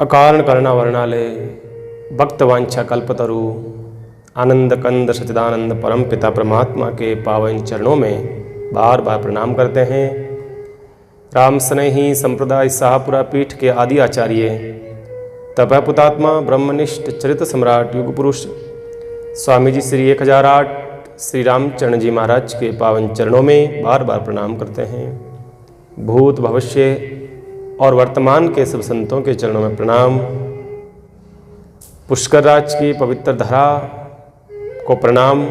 अकारण करना वर्णालय भक्तवांछा कल्पतरु आनंद कंद सच्चिदानंद परम पिता परमात्मा के पावन चरणों में बार बार प्रणाम करते हैं। राम स्नेही संप्रदाय शाहपुरा पीठ के आदि आचार्य तपपुतात्मा ब्रह्मनिष्ठ चरित्र सम्राट युग पुरुष स्वामी जी श्री 1008 श्री रामचरण जी महाराज के पावन चरणों में बार बार प्रणाम करते हैं। भूत भविष्य और वर्तमान के सब संतों के चरणों में प्रणाम। पुष्कर राज की पवित्र धरा को प्रणाम।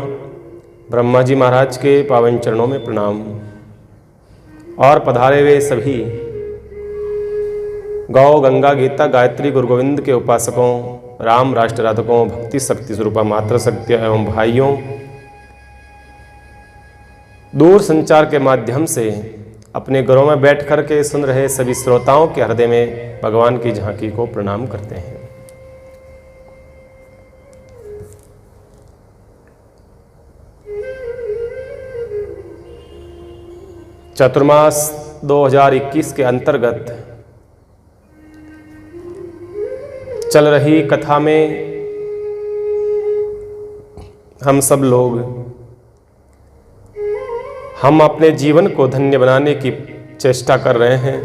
ब्रह्मा जी महाराज के पावन चरणों में प्रणाम। और पधारे हुए सभी गौ गंगा गीता गायत्री गुरु गोविंद के उपासकों, राम राष्ट्र राधकों, भक्ति शक्ति स्वरूपा मातृ शक्ति एवं भाइयों, दूर संचार के माध्यम से अपने घरों में बैठ कर के सुन रहे सभी श्रोताओं के हृदय में भगवान की झांकी को प्रणाम करते हैं। चतुर्मास 2021 के अंतर्गत चल रही कथा में हम सब लोग अपने जीवन को धन्य बनाने की चेष्टा कर रहे हैं।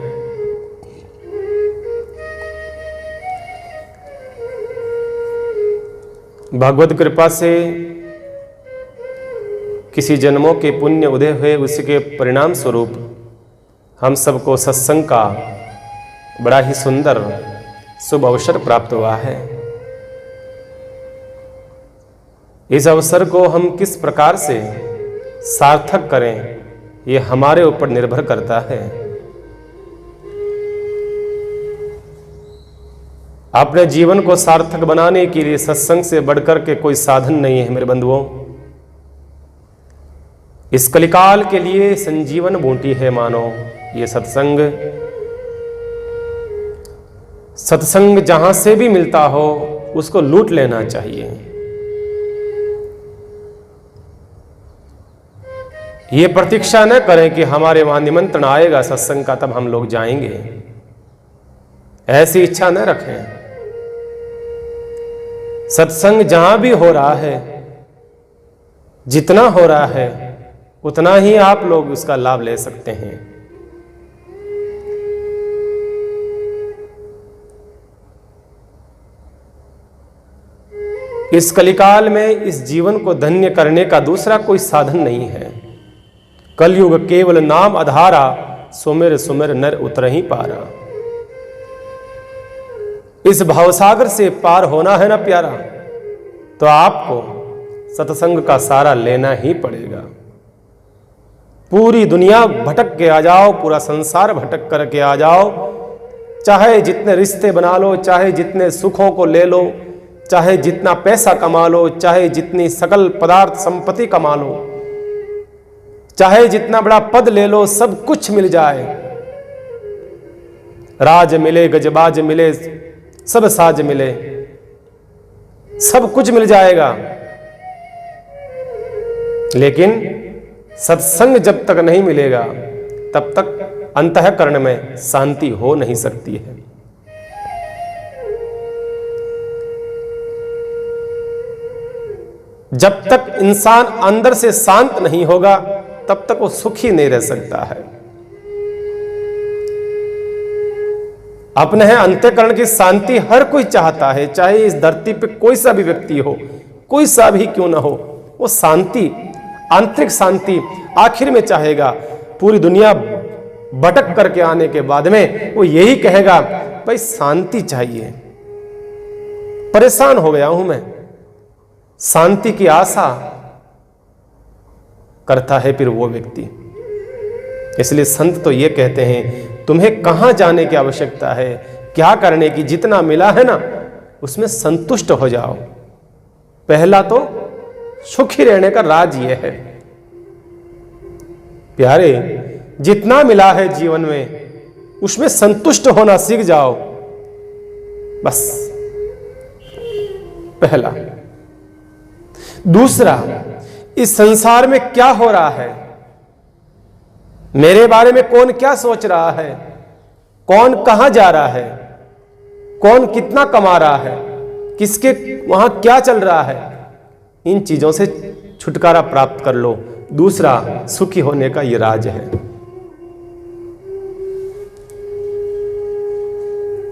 भगवत कृपा से किसी जन्मों के पुण्य उदय हुए उसके परिणाम स्वरूप हम सबको सत्संग का बड़ा ही सुंदर शुभ अवसर प्राप्त हुआ है। इस अवसर को हम किस प्रकार से सार्थक करें, ये हमारे ऊपर निर्भर करता है। अपने जीवन को सार्थक बनाने के लिए सत्संग से बढ़कर के कोई साधन नहीं है मेरे बंधुओं। इस कलिकाल के लिए संजीवन बूटी है मानो ये सत्संग। सत्संग जहां से भी मिलता हो उसको लूट लेना चाहिए। ये प्रतीक्षा न करें कि हमारे वहां निमंत्रण आएगा सत्संग का तब हम लोग जाएंगे, ऐसी इच्छा न रखें। सत्संग जहां भी हो रहा है, जितना हो रहा है उतना ही आप लोग उसका लाभ ले सकते हैं। इस कलिकाल में इस जीवन को धन्य करने का दूसरा कोई साधन नहीं है। कलयुग केवल नाम आधारा, सुमिर सुमिर नर उतर ही पारा। इस भावसागर से पार होना है ना प्यारा, तो आपको सत्संग का सारा लेना ही पड़ेगा। पूरी दुनिया भटक के आ जाओ, पूरा संसार भटक करके आ जाओ, चाहे जितने रिश्ते बना लो, चाहे जितने सुखों को ले लो, चाहे जितना पैसा कमा लो, चाहे जितनी सकल पदार्थ संपत्ति कमा लो, चाहे जितना बड़ा पद ले लो, सब कुछ मिल जाए। राज मिले, गजबाज मिले, सब साज मिले, सब कुछ मिल जाएगा, लेकिन सत्संग जब तक नहीं मिलेगा तब तक अंतःकरण में शांति हो नहीं सकती है। जब तक इंसान अंदर से शांत नहीं होगा तब तक वो सुखी नहीं रह सकता है। अपने अंतःकरण की शांति हर कोई चाहता है, चाहे इस धरती पे कोई सा भी व्यक्ति हो, कोई सा भी क्यों ना हो, वो शांति, आंतरिक शांति आखिर में चाहेगा। पूरी दुनिया भटक करके आने के बाद में वो यही कहेगा, भाई शांति चाहिए, परेशान हो गया हूं मैं। शांति की आशा करता है फिर वो व्यक्ति। इसलिए संत तो ये कहते हैं, तुम्हें कहां जाने की आवश्यकता है, क्या करने की, जितना मिला है ना उसमें संतुष्ट हो जाओ। पहला तो सुखी रहने का राज ये है प्यारे, जितना मिला है जीवन में उसमें संतुष्ट होना सीख जाओ, बस पहला। दूसरा, इस संसार में क्या हो रहा है, मेरे बारे में कौन क्या सोच रहा है, कौन कहां जा रहा है, कौन कितना कमा रहा है, किसके वहां क्या चल रहा है, इन चीजों से छुटकारा प्राप्त कर लो। दूसरा, सुखी होने का ये राज है।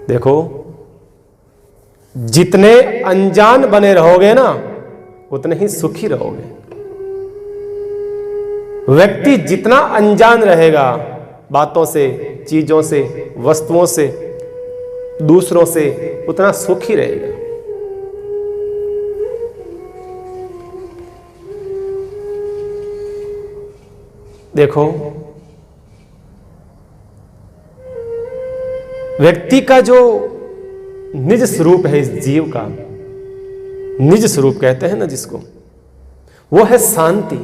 देखो, जितने अनजान बने रहोगे ना, उतने ही सुखी रहोगे। व्यक्ति जितना अनजान रहेगा बातों से, चीजों से, वस्तुओं से, दूसरों से, उतना सुखी रहेगा। देखो, व्यक्ति का जो निज स्वरूप है, इस जीव का निज स्वरूप कहते हैं ना जिसको, वो है शांति।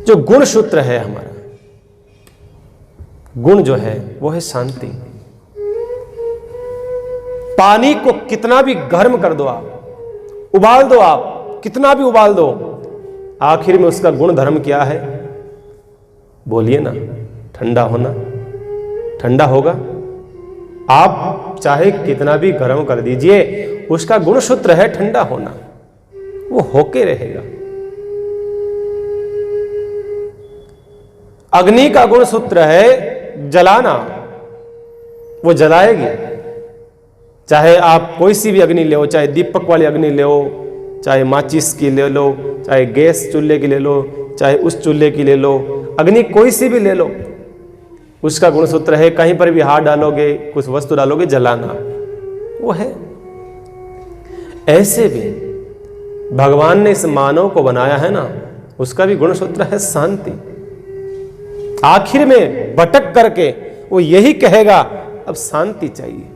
जो गुण सूत्र है हमारा, गुण जो है वो है शांति। पानी को कितना भी गर्म कर दो आप, उबाल दो आप, कितना भी उबाल दो, आखिर में उसका गुण धर्म क्या है? बोलिए ना, ठंडा होना। ठंडा होगा। आप चाहे कितना भी गर्म कर दीजिए, उसका गुण सूत्र है ठंडा होना, वो होके रहेगा। अग्नि का गुण सूत्र है जलाना, वो जलाएगी। चाहे आप कोई सी भी अग्नि ले लो, चाहे दीपक वाली अग्नि ले लो, चाहे माचिस की ले लो, चाहे गैस चूल्हे की ले लो, चाहे उस चूल्हे की ले लो, अग्नि कोई सी भी ले लो, उसका गुण सूत्र है कहीं पर भी हाथ डालोगे, कुछ वस्तु डालोगे, जलाना, वो है। ऐसे भी भगवान ने इस मानव को बनाया है ना, उसका भी गुण सूत्र है शांति। आखिर में भटक करके वो यही कहेगा, अब शांति चाहिए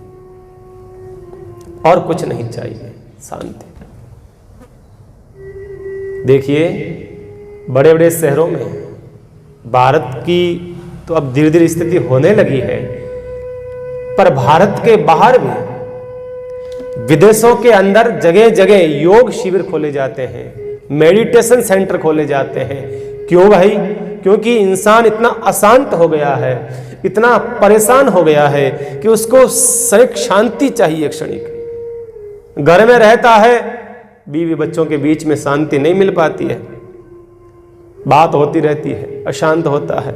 और कुछ नहीं चाहिए, शांति। देखिए, बड़े बड़े शहरों में भारत की तो अब धीरे धीरे स्थिति होने लगी है, पर भारत के बाहर भी, विदेशों के अंदर जगह जगह योग शिविर खोले जाते हैं, मेडिटेशन सेंटर खोले जाते हैं। क्यों भाई? क्योंकि इंसान इतना अशांत हो गया है, इतना परेशान हो गया है कि उसको क्षणिक शांति चाहिए। क्षणिक घर में रहता है, बीवी बच्चों के बीच में शांति नहीं मिल पाती है, बात होती रहती है, अशांत होता है।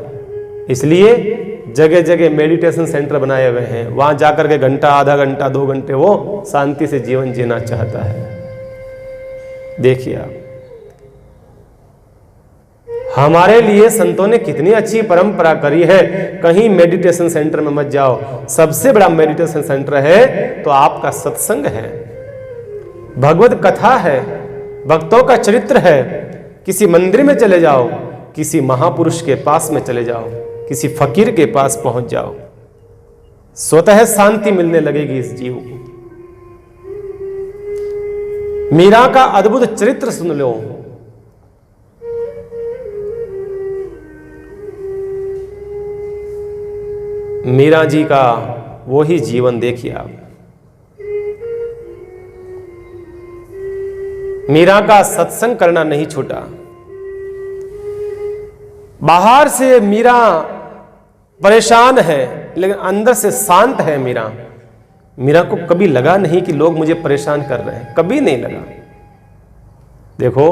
इसलिए जगह जगह मेडिटेशन सेंटर बनाए हुए हैं, वहां जाकर के घंटा, आधा घंटा, 2 घंटे वो शांति से जीवन जीना चाहता है। देखिए आप, हमारे लिए संतों ने कितनी अच्छी परंपरा करी है। कहीं मेडिटेशन सेंटर में मत जाओ, सबसे बड़ा मेडिटेशन सेंटर है तो आपका सत्संग है, भगवत कथा है, भक्तों का चरित्र है। किसी मंदिर में चले जाओ, किसी महापुरुष के पास में चले जाओ, किसी फकीर के पास पहुंच जाओ, स्वतः शांति मिलने लगेगी इस जीव को। मीरा का अद्भुत चरित्र सुन लो। मीरा जी का वो ही जीवन देखिए आप। मीरा का सत्संग करना नहीं छूटा। बाहर से मीरा परेशान है, लेकिन अंदर से शांत है मीरा। मीरा को कभी लगा नहीं कि लोग मुझे परेशान कर रहे हैं, कभी नहीं लगा। देखो,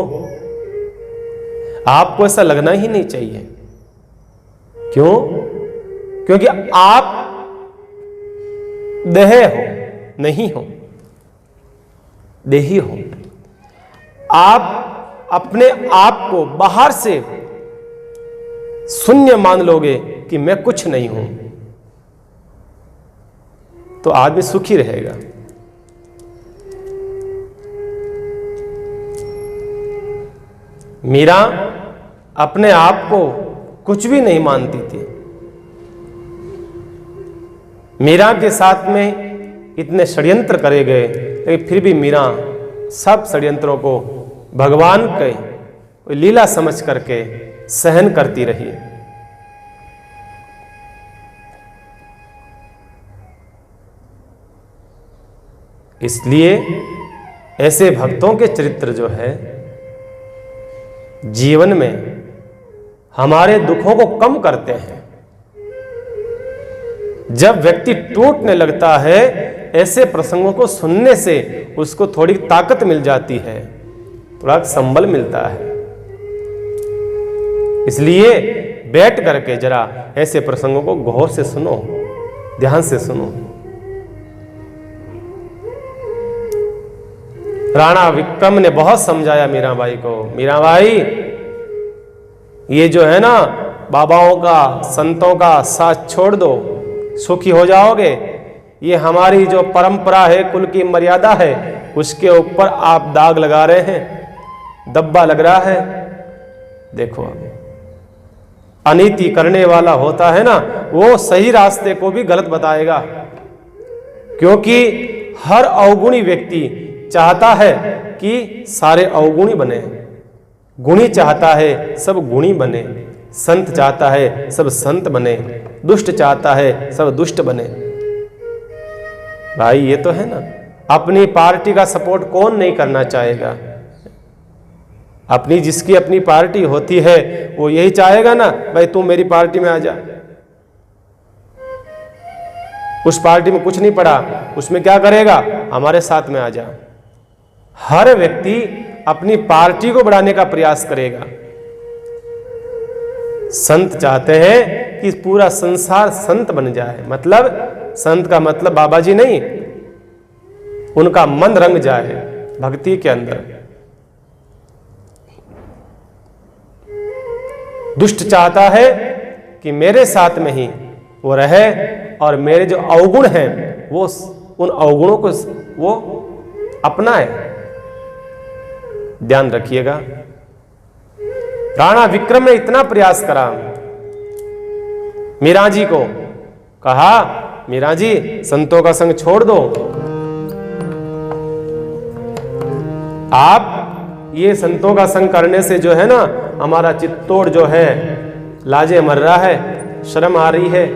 आपको ऐसा लगना ही नहीं चाहिए। क्यों? क्योंकि आप देह हो, नहीं हो, देही हो। आप अपने आप को बाहर से शून्य मान लोगे कि मैं कुछ नहीं हूं, तो आदमी सुखी रहेगा। मीरा अपने आप को कुछ भी नहीं मानती थी। मीरा के साथ में इतने षड्यंत्र करे गए, लेकिन फिर भी मीरा सब षड्यंत्रों को भगवान के लीला समझ करके सहन करती रही। इसलिए ऐसे भक्तों के चरित्र जो है जीवन में हमारे दुखों को कम करते हैं। जब व्यक्ति टूटने लगता है, ऐसे प्रसंगों को सुनने से उसको थोड़ी ताकत मिल जाती है, थोड़ा संबल मिलता है। इसलिए बैठ करके जरा ऐसे प्रसंगों को गौर से सुनो, ध्यान से सुनो। राणा विक्रम ने बहुत समझाया मीराबाई को, मीराबाई ये जो है ना बाबाओं का, संतों का साथ छोड़ दो, सुखी हो जाओगे। ये हमारी जो परंपरा है, कुल की मर्यादा है, उसके ऊपर आप दाग लगा रहे हैं, दब्बा लग रहा है। देखो, अनीति करने वाला होता है ना, वो सही रास्ते को भी गलत बताएगा, क्योंकि हर अवगुणी व्यक्ति चाहता है कि सारे अवगुणी बने, गुणी चाहता है सब गुणी बने, संत चाहता है सब संत बने, दुष्ट चाहता है सब दुष्ट बने। भाई ये तो है ना, अपनी पार्टी का सपोर्ट कौन नहीं करना चाहेगा? अपनी जिसकी अपनी पार्टी होती है वो यही चाहेगा ना, भाई तू मेरी पार्टी में आ जा। उस पार्टी में कुछ नहीं पड़ा, उसमें क्या करेगा? हमारे साथ में आ जा। हर व्यक्ति अपनी पार्टी को बढ़ाने का प्रयास करेगा। संत चाहते हैं कि पूरा संसार संत बन जाए, मतलब संत का मतलब बाबा जी नहीं, उनका मन रंग जाए भक्ति के अंदर। दुष्ट चाहता है कि मेरे साथ में ही वो रहे और मेरे जो अवगुण हैं वो उन अवगुणों को वो अपनाए। ध्यान रखिएगा, राणा विक्रम ने इतना प्रयास करा, मीरा जी को कहा, मीरा जी संतों का संग छोड़ दो, आप ये संतों का संग करने से जो है ना हमारा चित्तौड़ जो है लाजे मर रहा है, शर्म आ रही है।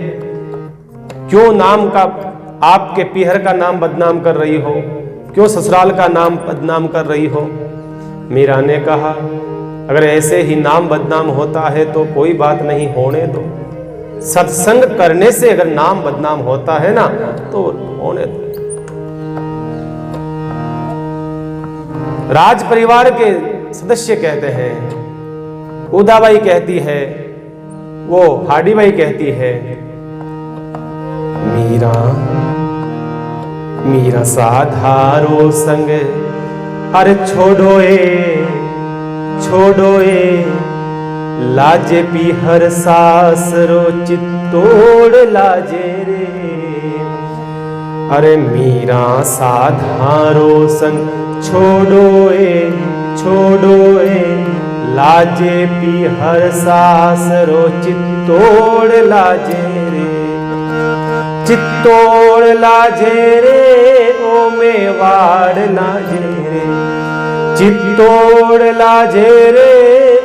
क्यों नाम का, आपके पीहर का नाम बदनाम कर रही हो, क्यों ससुराल का नाम बदनाम कर रही हो? मीरा ने कहा, अगर ऐसे ही नाम बदनाम होता है तो कोई बात नहीं, होने दो। सत्संग करने से अगर नाम बदनाम होता है ना तो होने दो। राज परिवार के सदस्य कहते हैं, उदाबाई कहती है, वो हाडीबाई कहती है, मीरा मीरा साधारो संग, अरे छोड़ो ए लाजे पीहर सासरो चित्तौड़ लाजे रे। अरे मीरा साधारो संग छोड़ो ए लाजे पीहर सासरो चित्तौड़ लाजे रे। चित्तौड़ लाजे रे ओ मेवाड़ लाजे रे, चित्तौड़ लाजे रे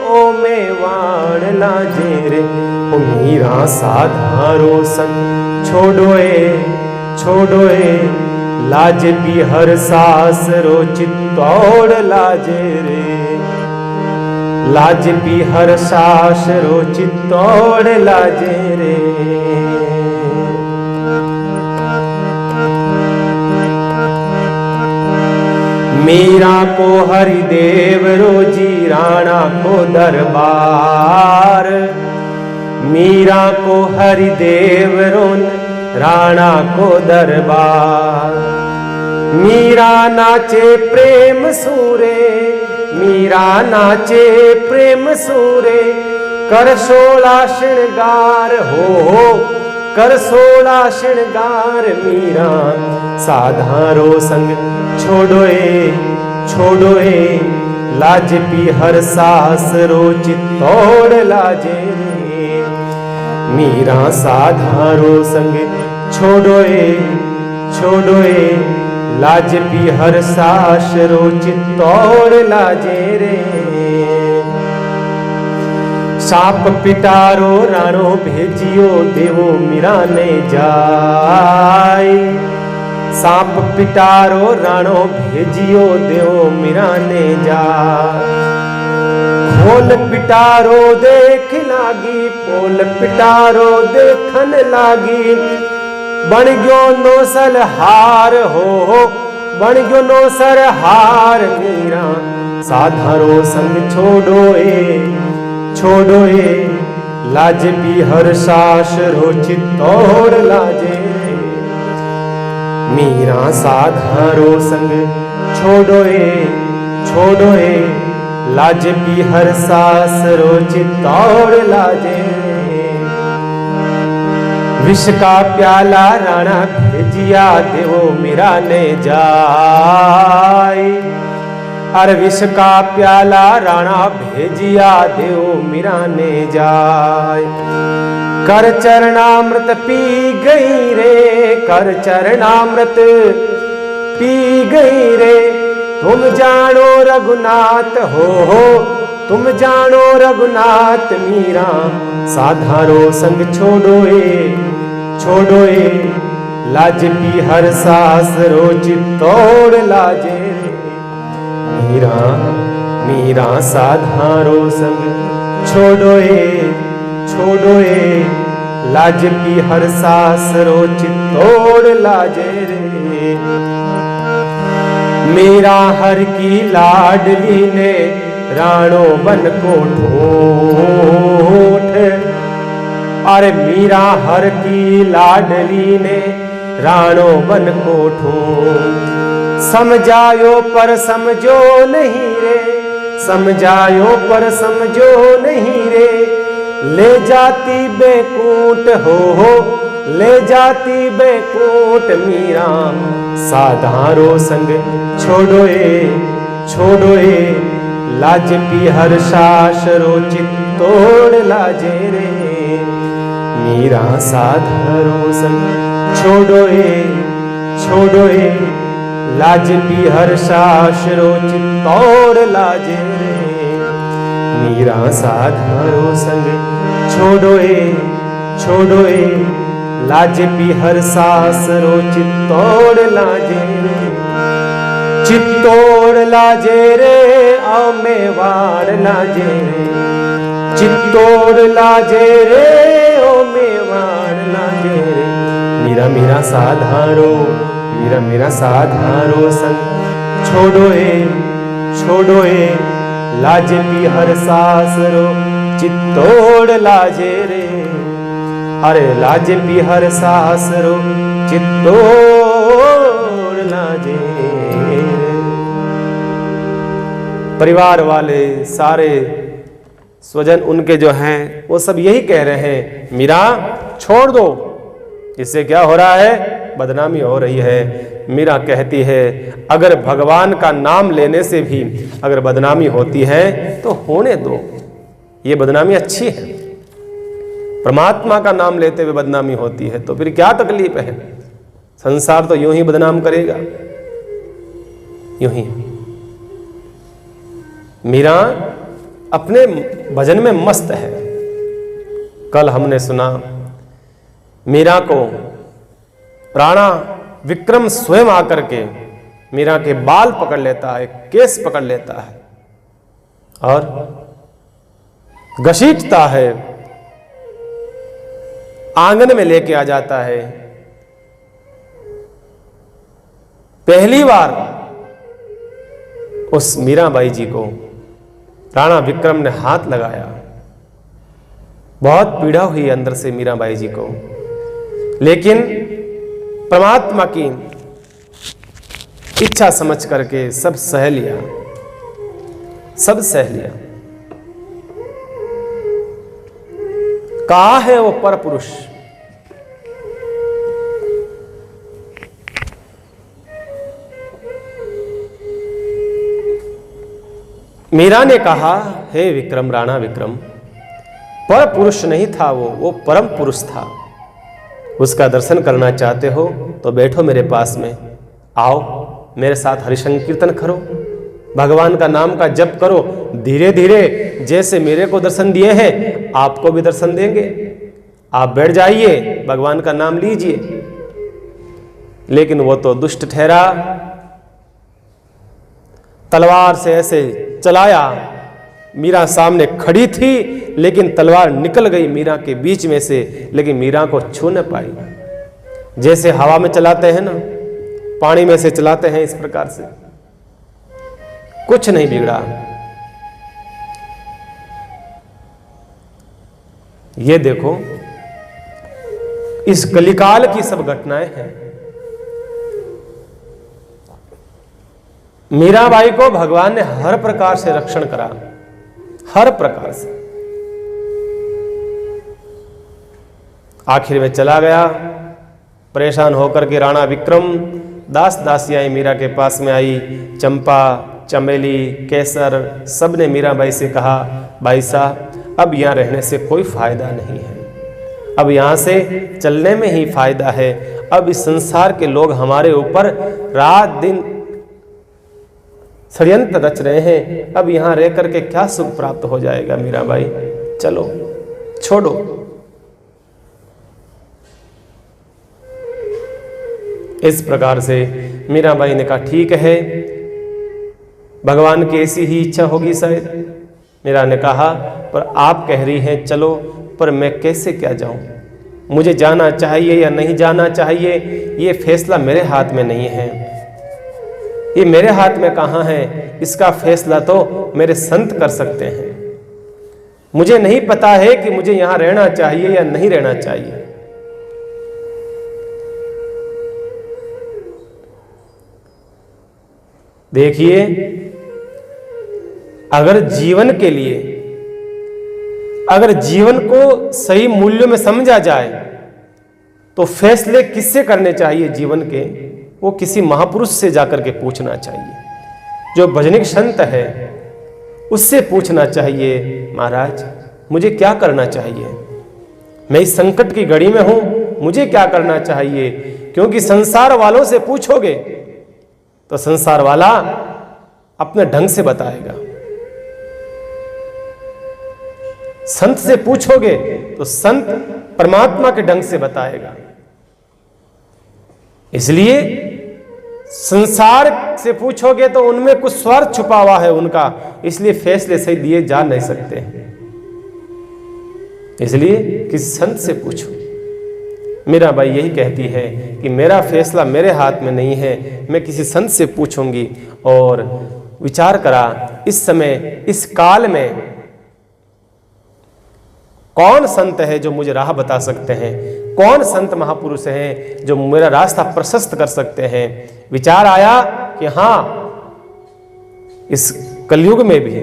ओ मेवाड़ लाजे रे। ओ मीरा साधारो संग छोड़ो ए लाजे पीहर सासरो चित्तौड़ लाजे रे। लाजे पीहर सासरो चित्तौड़ लाजे रे। मीरा को हरिदेव रोजी राणा को दरबार, मीरा को हरिदेव रोन राणा को दरबार। मीरा नाचे प्रेम सूरे, मीरा नाचे प्रेम सूरे, कर 16 श्रृंगार हो, कर 16 श्रृंगार। मीरा साधारो संग छोड़ो ए लाज पीहर सासरो चित्तौड़ लाजे रे। मीरा साधारो संग छोड़ो ए लाज पीहर सासरो चित्तौड़ लाजे रे। साप पिटारो राणो भेजियो देवो मीरा ने जाय। सांप पिटारो राणो भेजियो देवो मीरा ने जाय। खोल पिटारो देख लागी, पोल पिटारो देखन लागी, बन गयो नौसल हार हो, बन गयो नौसर हार मीरा साधारो संग छोड़ो ए लाज भी हर सास रो चित्तौड़ लाजे। मीरा साधारो संग छोड़ो ए लाज भी हर सास रो चित्तौड़ लाजे। विष का प्याला राणा भेजिया देवो मीरा ने जाय। अरे विष का प्याला राणा भेजिया देवो मीरा ने जाय। कर चरणामृत पी गई रे, कर चरणामृत पी गई रे। तुम जानो रघुनाथ हो, तुम जानो रघुनाथ मीरा साधारो संग छोड़ो ए लाज भी हर सास रो चित्तौड़ लाजे। मीरा साधारो संग छोड़ो ए लाज भी हर सास रो चित्तौड़ लाजे रे। मेरा हर की लाडली ने राणो बन को ठोठ। अरे मीरा हर की लाडली ने राणो बन को ठोठ। समझायो पर समझो नहीं रे, समझायो पर समझो नहीं रे। ले जाती बेकूट हो, ले जाती बेकूट मीरा साधारो संग छोड़ो ए लाज भी हर सास रो चित्तौड़ लाजे रे। मीरा साधारो संग छोड़ो ए लाज भी हर सास रो चित्तौड़ लाजे रे। मीरा साधारो संग छोड़ो ए लाज भी हर सास रो चित्तौड़ लाजे रे। चित्तौड़ लाजे रे आओ मेवाड़ लाजे रे। चित्तौड़ लाजे रे ओ मेवाड़ लाजे रे। मीरा साधारो संग छोड़ो ए लाज भी हर सास रो चित्तौड़ लाजे रे। अरे लाज भी हर सास रो चित्तौड़ लाजे। परिवार वाले सारे स्वजन उनके जो हैं वो सब यही कह रहे हैं, मीरा छोड़ दो, इससे क्या हो रहा है, बदनामी हो रही है। मीरा कहती है अगर भगवान का नाम लेने से भी अगर बदनामी होती है तो होने दो, ये बदनामी अच्छी है। परमात्मा का नाम लेते हुए बदनामी होती है तो फिर क्या तकलीफ है। संसार तो यूं ही बदनाम करेगा, यूं ही। मीरा अपने भजन में मस्त है। कल हमने सुना मीरा को राणा विक्रम स्वयं आकर के मीरा के बाल पकड़ लेता है, केस पकड़ लेता है और घसीटता है, आंगन में लेके आ जाता है। पहली बार उस मीराबाई जी को राणा विक्रम ने हाथ लगाया, बहुत पीड़ा हुई अंदर से मीराबाई जी को, लेकिन परमात्मा की इच्छा समझ करके सब सह लिया, सब सह लिया। कहाँ है वो पर पुरुष? मीरा ने कहा, हे विक्रम, राणा विक्रम, पर पुरुष नहीं था वो परम पुरुष था। उसका दर्शन करना चाहते हो तो बैठो मेरे पास में, आओ मेरे साथ हरिसंकीर्तन करो, भगवान का नाम का जप करो। धीरे धीरे जैसे मेरे को दर्शन दिए हैं आपको भी दर्शन देंगे। आप बैठ जाइए, भगवान का नाम लीजिए। लेकिन वो तो दुष्ट ठहरा, तलवार से ऐसे चलाया। मीरा सामने खड़ी थी लेकिन तलवार निकल गई मीरा के बीच में से, लेकिन मीरा को छू न पाई। जैसे हवा में चलाते हैं ना, पानी में से चलाते हैं, इस प्रकार से कुछ नहीं बिगड़ा। ये देखो इस कलिकाल की सब घटनाएं हैं। मीराबाई को भगवान ने हर प्रकार से रक्षण करा, हर प्रकार से। आखिर में चला गया, परेशान होकर के राणा विक्रम, दास दासियां मीरा के पास में आई, चंपा, चमेली, केसर, सब ने मीराबाई से कहा, भाई साहब अब यहाँ रहने से कोई फायदा नहीं है, अब यहाँ से चलने में ही फायदा है। अब इस संसार के लोग हमारे ऊपर रात दिन षड्यंत्र रच रहे हैं, अब यहाँ रह करके क्या सुख प्राप्त हो जाएगा मीराबाई, चलो छोड़ो। इस प्रकार से मीराबाई ने कहा ठीक है, भगवान की ऐसी ही इच्छा होगी शायद। मीरा ने कहा पर आप कह रही हैं चलो, पर मैं कैसे क्या जाऊं, मुझे जाना चाहिए या नहीं जाना चाहिए, ये फैसला मेरे हाथ में नहीं है, ये मेरे हाथ में कहाँ है, इसका फैसला तो मेरे संत कर सकते हैं। मुझे नहीं पता है कि मुझे यहां रहना चाहिए या नहीं रहना चाहिए। देखिए, अगर जीवन के लिए, अगर जीवन को सही मूल्यों में समझा जाए तो फैसले किससे करने चाहिए जीवन के, वो किसी महापुरुष से जाकर के पूछना चाहिए। जो भजनिक संत है उससे पूछना चाहिए, महाराज मुझे क्या करना चाहिए, मैं इस संकट की घड़ी में हूं, मुझे क्या करना चाहिए। क्योंकि संसार वालों से पूछोगे तो संसार वाला अपने ढंग से बताएगा, संत से पूछोगे तो संत परमात्मा के ढंग से बताएगा। इसलिए संसार से पूछोगे तो उनमें कुछ स्वार्थ छुपा हुआ है उनका, इसलिए फैसले सही दिए जा नहीं सकते। इसलिए किसी संत से पूछो। मीराबाई यही कहती है कि मेरा फैसला मेरे हाथ में नहीं है, मैं किसी संत से पूछूंगी। और विचार करा, इस समय इस काल में कौन संत है जो मुझे राह बता सकते हैं, कौन संत महापुरुष हैं जो मेरा रास्ता प्रशस्त कर सकते हैं। विचार आया कि हाँ, इस कलयुग में भी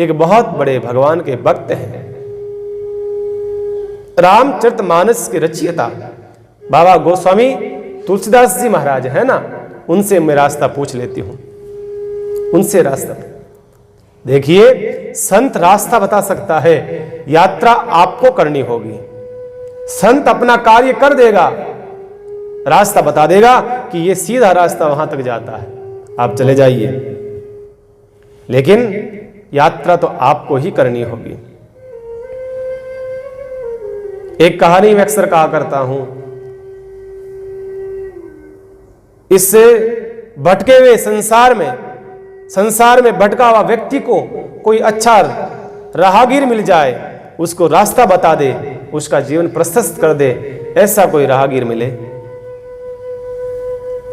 एक बहुत बड़े भगवान के भक्त हैं, रामचरितमानस के रचयिता बाबा गोस्वामी तुलसीदास जी महाराज है ना, उनसे मैं रास्ता पूछ लेती हूं, उनसे रास्ता। देखिए, संत रास्ता बता सकता है, यात्रा आपको करनी होगी। संत अपना कार्य कर देगा, रास्ता बता देगा कि ये सीधा रास्ता वहां तक जाता है, आप चले जाइए। लेकिन यात्रा तो आपको ही करनी होगी। एक कहानी मैं अक्सर कहा करता हूं, इससे भटके हुए संसार में भटका हुआ व्यक्ति को कोई अच्छा राहगीर मिल जाए, उसको रास्ता बता दे, उसका जीवन प्रशस्त कर दे, ऐसा कोई राहगीर मिले।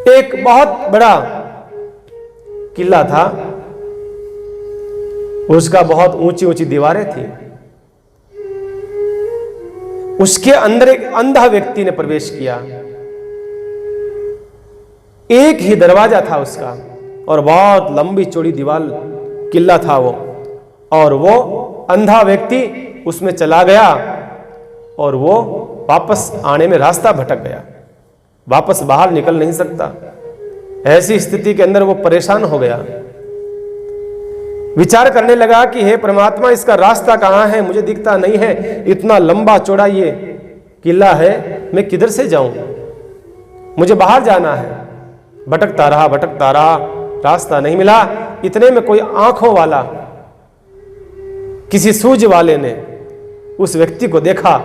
एक बहुत बड़ा किला था, उसका बहुत ऊंची ऊंची दीवारें थी। उसके अंदर एक अंधा व्यक्ति ने प्रवेश किया। एक ही दरवाजा था उसका और बहुत लंबी चौड़ी दीवार किला था वो, और वो अंधा व्यक्ति उसमें चला गया और वो वापस आने में रास्ता भटक गया, वापस बाहर निकल नहीं सकता। ऐसी स्थिति के अंदर वो परेशान हो गया, विचार करने लगा कि हे परमात्मा, इसका रास्ता कहाँ है, मुझे दिखता नहीं है, इतना लंबा चौड़ा ये किला है, मैं किधर से जाऊं, मुझे बाहर जाना है। भटकता रहा, रास्ता नहीं मिला। इतने में कोई आंखों वाला, किसी सूझ वाले ने उस व्यक्ति को देखा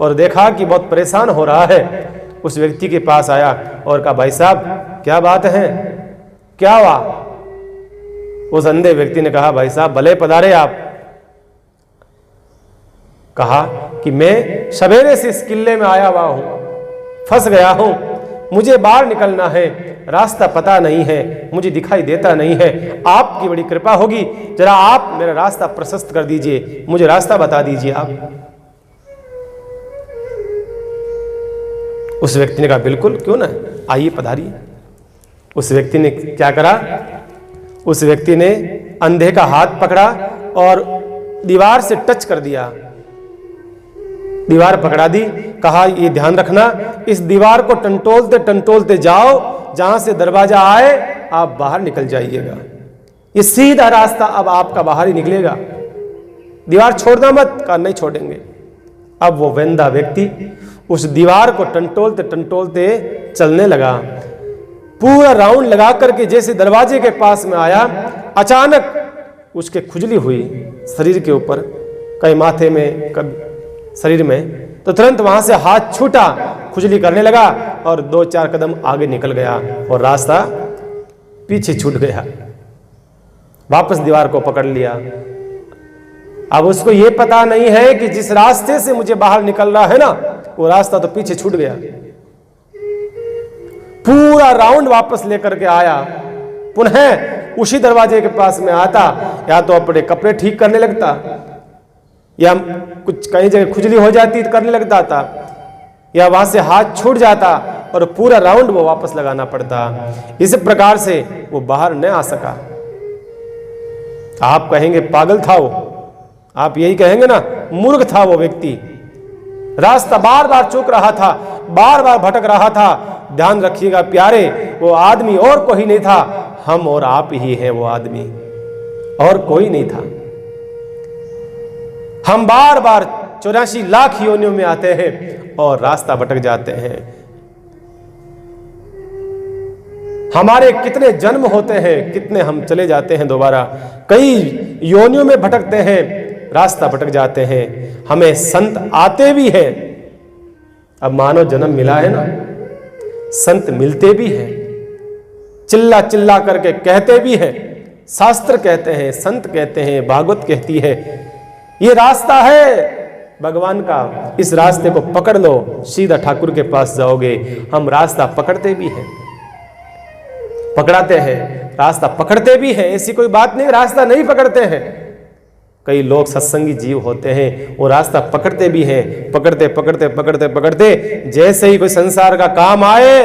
और देखा कि बहुत परेशान हो रहा है। उस व्यक्ति के पास आया और कहा, भाई साहब क्या बात है, क्या हुआ? उस अंधे व्यक्ति ने कहा, भाई साहब भले पधारे आप। कहा कि मैं सवेरे से इस किले में आया हुआ हूं, फंस गया हूं, मुझे बाहर निकलना है, रास्ता पता नहीं है, मुझे दिखाई देता नहीं है, आपकी बड़ी कृपा होगी, जरा आप मेरा रास्ता प्रशस्त कर दीजिए, मुझे रास्ता बता दीजिए आप। उस व्यक्ति ने कहा बिल्कुल, क्यों ना, आइए पधारिए। उस व्यक्ति ने क्या करा, उस व्यक्ति ने अंधे का हाथ पकड़ा और दीवार से टच कर दिया, दीवार पकड़ा दी, कहा ये ध्यान रखना, इस दीवार को टंटोलते टंटोलते जाओ, जहां से दरवाजा आए आप बाहर निकल जाइएगा, ये सीधा रास्ता अब आपका बाहर ही निकलेगा, दीवार छोड़ना मत। कहा नहीं छोड़ेंगे। अब वो वेंदा व्यक्ति उस दीवार को टंटोलते टंटोलते चलने लगा, पूरा राउंड लगा करके जैसे दरवाजे के पास में आया, अचानक उसके खुजली हुई शरीर के ऊपर, कहीं माथे में कभी शरीर में, तो तुरंत वहां से हाथ छूटा, खुजली करने लगा और 2-4 कदम आगे निकल गया और रास्ता पीछे छूट गया, वापस दीवार को पकड़ लिया। अब उसको ये पता नहीं है कि जिस रास्ते से मुझे बाहर निकल रहा है ना, वो रास्ता तो पीछे छूट गया। पूरा राउंड वापस लेकर के आया, पुनः उसी दरवाजे के पास में आता, या तो अपने कपड़े ठीक करने लगता, या कुछ कहीं जगह खुजली हो जाती तो करने लगता था, या वहां से हाथ छूट जाता और पूरा राउंड वो वापस लगाना पड़ता। इस प्रकार से वो बाहर न आ सका। आप कहेंगे पागल था वो, आप यही कहेंगे ना, मूर्ख था वो व्यक्ति, रास्ता बार बार चूक रहा था, बार बार भटक रहा था। ध्यान रखिएगा प्यारे, वो आदमी और कोई नहीं था, हम और आप ही है वो आदमी, और कोई नहीं था। हम बार बार 84 लाख योनियों में आते हैं और रास्ता भटक जाते हैं। हमारे कितने जन्म होते हैं, कितने हम चले जाते हैं दोबारा, कई योनियों में भटकते हैं, रास्ता भटक जाते हैं। हमें संत आते भी हैं, अब मानव जन्म मिला है ना, संत मिलते भी हैं, चिल्ला चिल्ला करके कहते भी हैं, शास्त्र कहते हैं, संत कहते हैं, भागवत कहती है ये रास्ता है भगवान का, इस रास्ते को पकड़ लो, सीधा ठाकुर के पास जाओगे। हम रास्ता पकड़ते भी हैं, पकड़ाते हैं, रास्ता पकड़ते भी हैं, ऐसी कोई बात नहीं रास्ता नहीं पकड़ते हैं। कई लोग सत्संगी जीव होते हैं, वो रास्ता पकड़ते भी हैं, पकड़ते पकड़ते पकड़ते पकड़ते जैसे ही कोई संसार का काम आए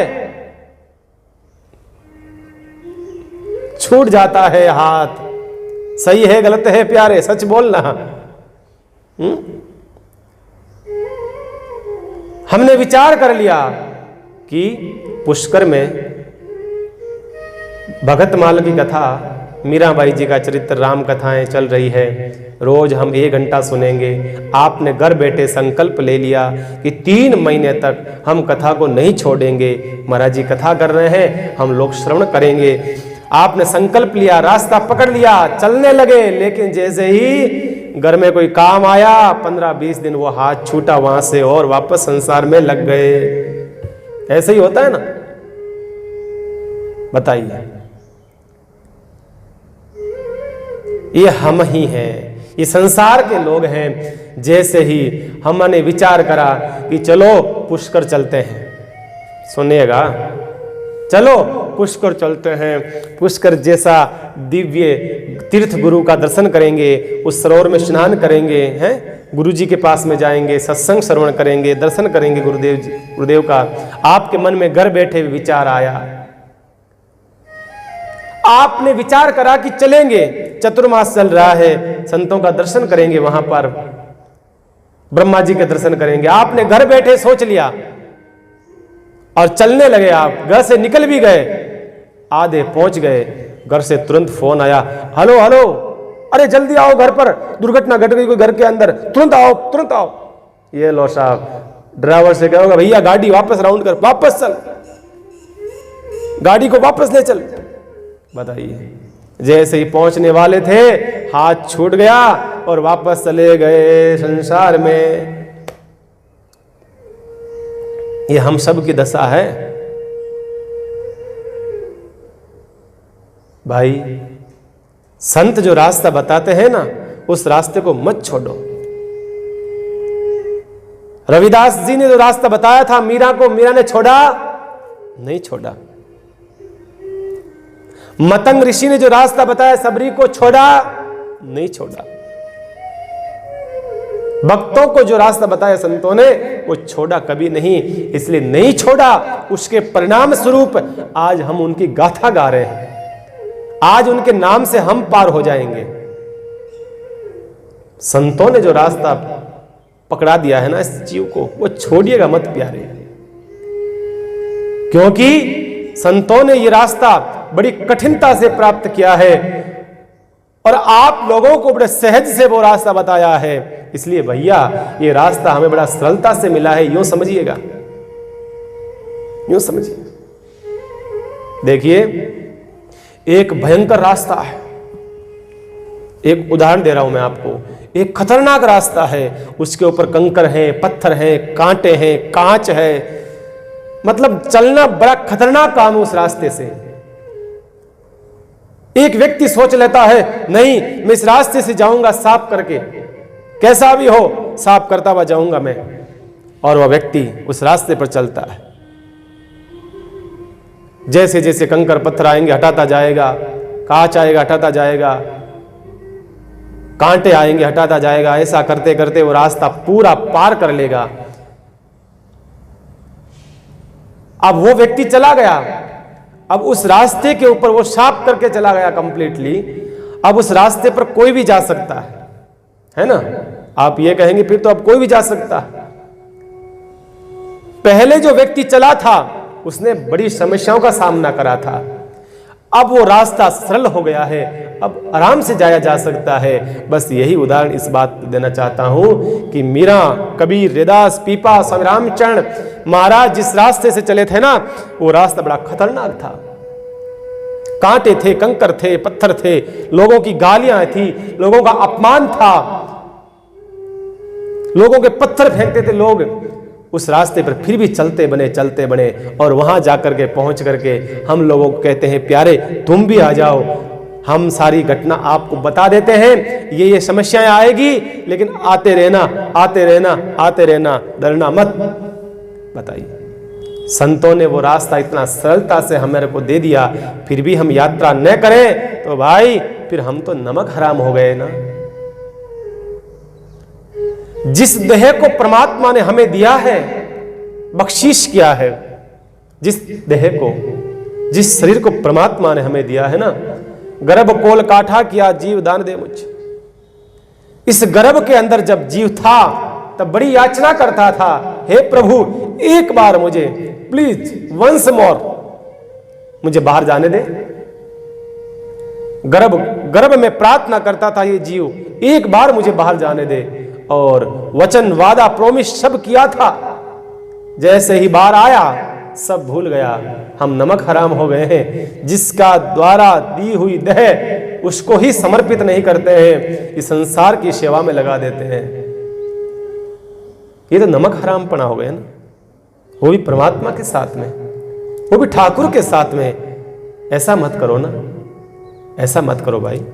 छूट जाता है हाथ। सही है गलत है प्यारे, सच बोलना। हमने विचार कर लिया कि पुष्कर में भगतमाल की कथा, मीराबाई जी का चरित्र, राम कथाएं चल रही है, रोज हम 1 घंटा सुनेंगे। आपने घर बैठे संकल्प ले लिया कि 3 महीने तक हम कथा को नहीं छोड़ेंगे। महाराज जी कथा कर रहे हैं, हम लोग श्रवण करेंगे। आपने संकल्प लिया, रास्ता पकड़ लिया, चलने लगे, लेकिन जैसे ही घर में कोई काम आया 15-20 दिन वो हाथ छूटा वहां से और वापस संसार में लग गए। ऐसे ही होता है ना, बताइए। ये हम ही हैं, ये संसार के लोग हैं। जैसे ही हमने विचार करा कि चलो पुष्कर चलते हैं, सुनिएगा, चलो पुष्कर चलते हैं, पुष्कर जैसा दिव्य तीर्थ गुरु का दर्शन करेंगे, उस सरोवर में स्नान करेंगे, हैं, गुरु जी के पास में जाएंगे, सत्संग श्रवण करेंगे, दर्शन करेंगे गुरुदेव का। आपके मन में घर बैठे विचार आया, आपने विचार करा कि चलेंगे, चतुर्मास चल रहा है, संतों का दर्शन करेंगे, वहां पर ब्रह्मा जी के दर्शन करेंगे। आपने घर बैठे सोच लिया और चलने लगे। आप घर से निकल भी गए, आधे पहुंच गए, घर से तुरंत फोन आया, हेलो हेलो, अरे जल्दी आओ, घर पर दुर्घटना घट गई कोई घर के अंदर, तुरंत आओ तुरंत आओ। ये लो साहब, ड्राइवर से कहोगे भैया गाड़ी वापस राउंड कर, वापस चल, गाड़ी को वापस ले चल। बताइए, जैसे ही पहुंचने वाले थे हाथ छूट गया और वापस चले गए संसार में। ये हम सब की दशा है भाई। संत जो रास्ता बताते हैं ना, उस रास्ते को मत छोड़ो। रविदास जी ने जो रास्ता बताया था मीरा को, मीरा ने छोड़ा, नहीं छोड़ा। मतंग ऋषि ने जो रास्ता बताया सबरी को छोड़ा, नहीं छोड़ा। भक्तों को जो रास्ता बताया संतों ने वो छोड़ा कभी नहीं, इसलिए नहीं छोड़ा। उसके परिणाम स्वरूप आज हम उनकी गाथा गा रहे हैं, आज उनके नाम से हम पार हो जाएंगे। संतों ने जो रास्ता पकड़ा दिया है ना इस जीव को, वो छोड़िएगा मत प्यारे, क्योंकि संतों ने ये रास्ता बड़ी कठिनता से प्राप्त किया है और आप लोगों को बड़े सहज से वो रास्ता बताया है। इसलिए भैया ये रास्ता हमें बड़ा सरलता से मिला है, यूं समझिएगा, यूं समझिए। देखिए एक भयंकर रास्ता है, एक उदाहरण दे रहा हूं मैं आपको। एक खतरनाक रास्ता है, उसके ऊपर कंकर हैं, पत्थर हैं, कांटे हैं, कांच है, मतलब चलना बड़ा खतरनाक काम है उस रास्ते से। एक व्यक्ति सोच लेता है नहीं मैं इस रास्ते से जाऊंगा साफ करके, कैसा भी हो साफ करता हुआ जाऊंगा मैं, और वह व्यक्ति उस रास्ते पर चलता है। जैसे जैसे कंकर पत्थर आएंगे हटाता जाएगा, कांच आएगा हटाता जाएगा, कांटे आएंगे हटाता जाएगा। ऐसा करते करते वो रास्ता पूरा पार कर लेगा। अब वो व्यक्ति चला गया, अब उस रास्ते के ऊपर वो साफ करके चला गया कंप्लीटली। अब उस रास्ते पर कोई भी जा सकता है ना। आप ये कहेंगे फिर तो अब कोई भी जा सकता है। पहले जो व्यक्ति चला था उसने बड़ी समस्याओं का सामना करा था, अब वो रास्ता सरल हो गया है, अब आराम से जाया जा सकता है। बस यही उदाहरण इस बात देना चाहता हूं कि मीरा, कबीर, रैदास, पीपा, स्वामी रामचरण महाराज जिस रास्ते से चले थे ना, वो रास्ता बड़ा खतरनाक था। कांटे थे, कंकर थे, पत्थर थे, लोगों की गालियां थी, लोगों का अपमान था, लोगों के पत्थर फेंकते थे लोग उस रास्ते पर, फिर भी चलते बने और वहां जाकर के पहुंच करके हम लोगों को कहते हैं प्यारे तुम भी आ जाओ, हम सारी घटना आपको बता देते हैं। ये समस्याएं आएगी लेकिन आते रहना, डरना मत। बताइए संतों ने वो रास्ता इतना सरलता से हमारे को दे दिया, फिर भी हम यात्रा न करें तो भाई फिर हम तो नमक हराम हो गए ना। जिस देह को परमात्मा ने हमें दिया है, बख्शीश किया है, जिस देह को, जिस शरीर को परमात्मा ने हमें दिया है ना, गर्भ कोल काठा किया जीव दान दे मुझ। इस गर्भ के अंदर जब जीव था तब बड़ी याचना करता था, हे प्रभु एक बार मुझे प्लीज वंस मोर मुझे बाहर जाने दे। गर्भ में प्रार्थना करता था ये जीव, एक बार मुझे बाहर जाने दे। और वचन वादा प्रोमिस सब किया था, जैसे ही बाहर आया सब भूल गया। हम नमक हराम हो गए हैं, जिसका द्वारा दी हुई देह उसको ही समर्पित नहीं करते हैं, इस संसार की सेवा में लगा देते हैं। ये तो नमक हरामपना हो गया ना, वो भी परमात्मा के साथ में, वो भी ठाकुर के साथ में। ऐसा मत करो ना, ऐसा मत करो भाई।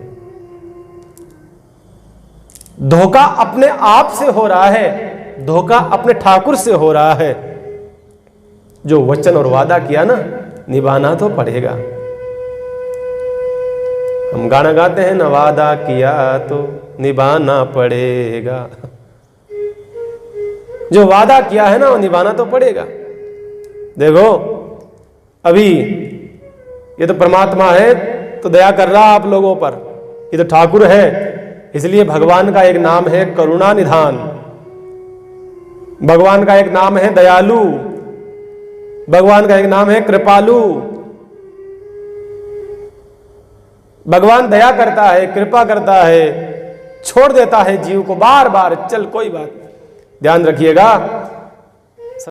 धोखा अपने आप से हो रहा है, धोखा अपने ठाकुर से हो रहा है। जो वचन और वादा किया ना, निभाना तो पड़ेगा। हम गाना गाते हैं ना, वादा किया तो निभाना पड़ेगा। जो वादा किया है ना वो निभाना तो पड़ेगा। देखो अभी ये तो परमात्मा है तो दया कर रहा आप लोगों पर, ये तो ठाकुर है, इसलिए भगवान का एक नाम है करुणा निधान, भगवान का एक नाम है दयालु, भगवान का एक नाम है कृपालु। भगवान दया करता है, कृपा करता है, छोड़ देता है जीव को बार बार, चल कोई बात। ध्यान रखिएगा